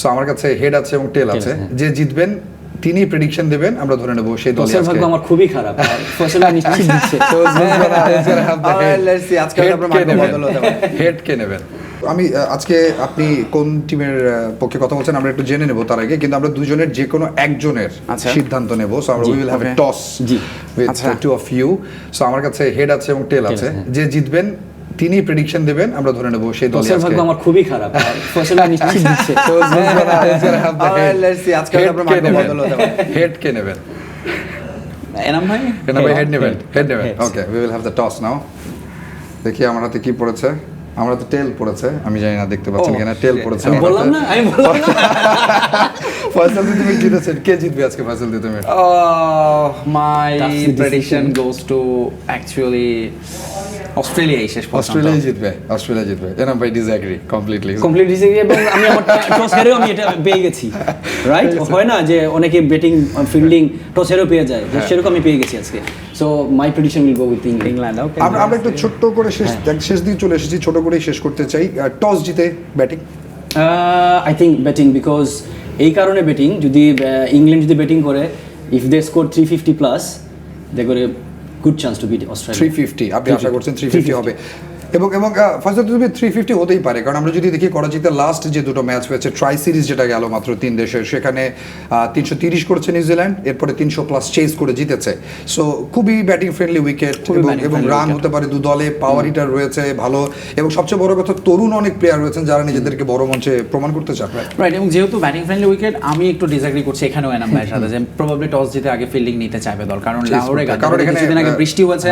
So আমার কাছে head আছে এবং টেল আছে, যে জিতবেন তিনি প্রেডিকশন দেবেন, আমরা ধরে নেব সেই দলই আজকে। ভাগ্য আমার খুবই খারাপ, ফসল নিশ্চিত দিচ্ছে। লেটস সি আজকে আমরা ভাগ্য বদল হতে পারে। হেড কে নেবেন? আমি আজকে আপনি কোন টিমের পক্ষে কথা বলছেন আমরা একটু জেনে নেব তার আগে, কিন্তু আমরা দুজনের যে কোনো একজনের সিদ্ধান্ত নেব। সো আমরা we will have a toss with two of you. So আমার কাছে হেড আছে এবং টেল আছে, যে জিতবেন তিনি প্রেডিকশন দেবেন, আমরা ধরে নেব সেই দলই আজকে। ভাগ্য আমার খুবই খারাপ, ফসল নিশ্চিত দিচ্ছে। লেটস সি আজকে আমরা ভাগ্য বদল হতে পারে। হেড কে নেবেন? এনাম ভাই হেড নেবেন। Okay, we will have the toss now. দেখি আমার হাতে কি পড়েছে। আমরা তো টেল পড়েছে, আমি জানি না দেখতে পাচ্ছেন কিনা। টেল পড়েছে। আমি বললাম না। ফয়সাল তুমি জিতেছেন, কে জিতবে আজকে? ফয়সাল তুমি। মাই prediction goes to actually Australia শেষ পর্যন্ত। অস্ট্রেলিয়া জিতবে। এনাম ভাই ডিসএগ্রি কমপ্লিটলি। এবং আমি আমার টস হেরেও আমি এটা পেয়ে গেছি, রাইট? হয় না যে অনেকে ব্যাটিং ফিল্ডিং টস হেরেও পেয়ে যায়, সেরকম আমি পেয়ে গেছি আজকে। So my prediction will go with England. আমরা একটু ছোট্ট করে শেষ দিকে চলে এসেছি, ছোট করেই শেষ করতে চাই। টস জিতে batting? I think batting, because এই কারণে ব্যাটিং, যদি ইংল্যান্ড যদি ব্যাটিং করে, if they score 350 plus, they করে good chance to beat Australia. 350 আপনি আশা করছেন 350 হবে? এবং ফার্স্ট তুমি 350 হতেই পারে, কারণ আমরা যদি দেখি করাচিতে লাস্ট যে দুটো ম্যাচ হয়েছে, ট্রাই সিরিজ যেটা গেল মাত্র 3 দেশের, সেখানে 330 করেছে নিউজিল্যান্ড, এরপরে 300 প্লাস চেজ করে জিতেছে। সো খুবই ব্যাটিং ফ্রেন্ডলি উইকেট, এবং রান হতে পারে দু দলে, পাওয়ার হিটার রয়েছে ভালো, এবং সবচেয়ে বড় কথা তরুণ অনেক প্লেয়ার রয়েছেন যারা নিজেদেরকে বড় মঞ্চে প্রমাণ করতে চান। রাইট, এবং যেহেতু ব্যাটিং ফ্রেন্ডলি উইকেট, আমি একটু ডিসএগ্রি করছি এখানেও এনাম ভাইয়ের সাথে, যে প্রবাবলি টস জিতে আগে ফিল্ডিং নিতে চাইবে দল, কারণ লাহোরে কিছুদিন আগে বৃষ্টি হয়েছে,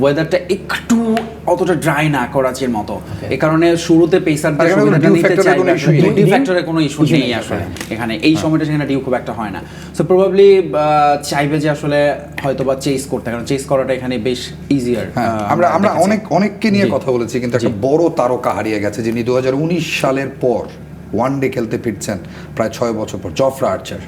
ওয়েদারটা একটু অতটা ড্রাই না করাচির মতো, এই কারণে শুরুতে পেসারদের সুবিধাটা নিতে চাইবে। ডিউ ফ্যাক্টরে কোনো ইস্যু নেই আসলে এখানে, এই সময়টা সেখানে ডিউ খুব একটা হয় না। সো প্রবাবলি চাইবে যে আসলে হয়তো বা চেস করতে, কারণ চেস করাটা এখানে বেশ ইজিয়ার। আমরা অনেককে নিয়ে কথা বলেছি, কিন্তু একটা বড় তারকা হারিয়ে গেছে, যিনি 2019 সালের পর ওয়ানডে খেলতে ফিরছেন প্রায় 6 বছর পর, জফরা আর্চার।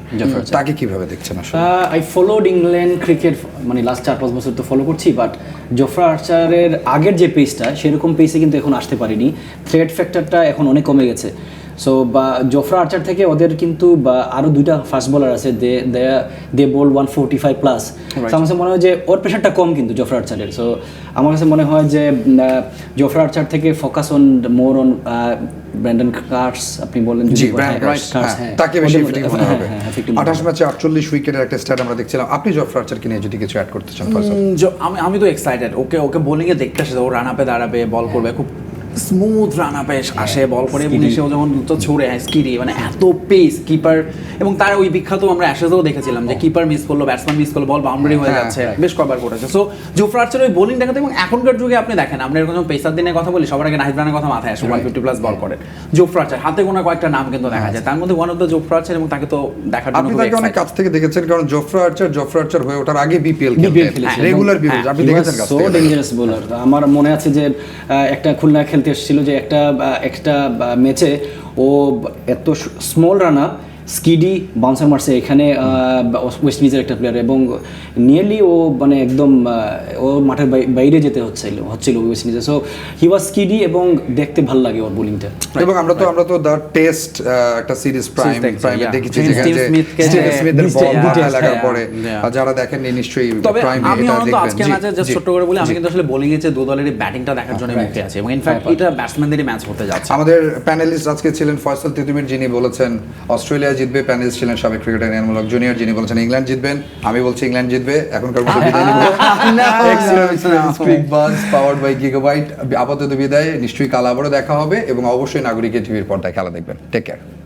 তাকে কিভাবে দেখছেন আসলে? আই ফলোড ইংল্যান্ড ক্রিকেট, মানে লাস্ট 4-5 বছর তো ফলো করছি, বাট জফরা আর্চারের আগের যে পেসটা, সেরকম পেসে কিন্তু এখন আসতে পারিনি। থ্রেড ফ্যাক্টরটা এখন অনেক কমে গেছে। সো বা জফরা আর্চার থেকে ওদের কিন্তু বা আরও 2টা ফাস্ট বোলার আছে, দে বল 145 প্লাস। আমার কাছে মনে হয় যে ওর প্রেশারটা কম কিন্তু জফরা আর্চারের। সো আমার কাছে মনে হয় যে জফরা আর্চার থেকে focus on more on Brandon Clarkes, আপনি বলেন তাকে বেশি ফিটিং মনে হবে। 28 ম্যাচে 48 উইকেটের একটা স্ট্যাট আমরা দেখছিলাম। আপনি জফরা আর্চারকে নিয়ে যদি কিছু অ্যাড করতে চান? আমি তো এক্সাইটেড, ওকে বোলিং এ দেখতে আসে, ও রান আপে দাঁড়াবে, বল করবে, খুব স্মুথ রান আপে আসে, বল করে, এবং এসেও যখন ছড়ে স্কিডি, মানে এত পেস কিপার, এবং তার ওই বিখ্যাত আমরা অ্যাশেজেও দেখেছিলাম যে কিপার মিস করলো, ব্যাটসম্যান মিস করলো, বল বাউন্ডারি হয়ে যাচ্ছে, বেশ কবার করেছে। সো জফরা আর্চার ওই বোলিং দেখাতে, এবং এখনকার যুগে আপনি দেখেন, আমরা এরকম পেসার দিনের কথা বলি, সবার আগে নাহিদ রানের কথা মাথায় আসে, 150 প্লাস বল করে। জফরা আর্চার হাতে গোনা কয়েকটা নাম কিন্তু দেখা যায়, তার মধ্যে one of the Jofra Archer, এবং তাকে তো দেখার জন্য আপনি তাকে অনেক কাছ থেকে দেখেছেন, কারণ জফরা আর্চার হয়ে ওঠার আগে বিপিএল খেলতেন, রেগুলার বিপিএল, আপনি দেখেছেন কাছ থেকে। So dangerous bowler. আমার মনে আছে যে একটা খুলনা খেলতে এসেছিল, যে একটা ম্যাচে ও এত স্মল রান আপ স্কিডি বাউন্সার মারছে এখানে ওয়েস্ট ইন্ডিজের একটা প্লেয়ার, এবং নিয়ারলি ও মানে একদম ও মাঠের বাইরে যেতে হচ্ছিল ওয়েস্ট ইন্ডিজে। সো হি ওয়াজ স্কিডি, এবং দেখতে ভালো লাগে ওর বোলিংটা। এবং আমরা তো দ্য টেস্ট একটা সিরিজ প্রাইমে দেখেছি, যেখানে স্টিভ স্মিথের বল মাথায় লাগার পরে, যারা দেখেননি নিশ্চয়ই প্রাইমে এটা দেখবেন। আজকে ম্যাচে জাস্ট ছোট করে বলি, আমি কিন্তু আসলে বোলিং এর যে দু দলেরই ব্যাটিংটা দেখার জন্য মুখে আছি, এবং ইনফ্যাক্ট এটা ব্যাটসম্যানদেরই ম্যাচ হতে যাচ্ছে। আমাদের প্যানেলিস্ট আজকে ছিলেন ফয়সাল তিতুমির, যিনি বলেছেন অস্ট্রেলিয়া জিতবে। প্যানেলিস্ট ছিলেন সাবেক ক্রিকেটার এনামুল হক জুনিয়র, যিনি বলেছেন ইংল্যান্ড জিতবেন। আমি বলছি ইংল্যান্ড জিতবে। এখনকার মতো বিদায় নিব। Powered by Gigabyte. আপাতত বিদায়, নিশ্চয়ই কাল আবারও দেখা হবে, এবং অবশ্যই নাগরিক টিভির পর্দায় খেলা দেখবেন। Take care.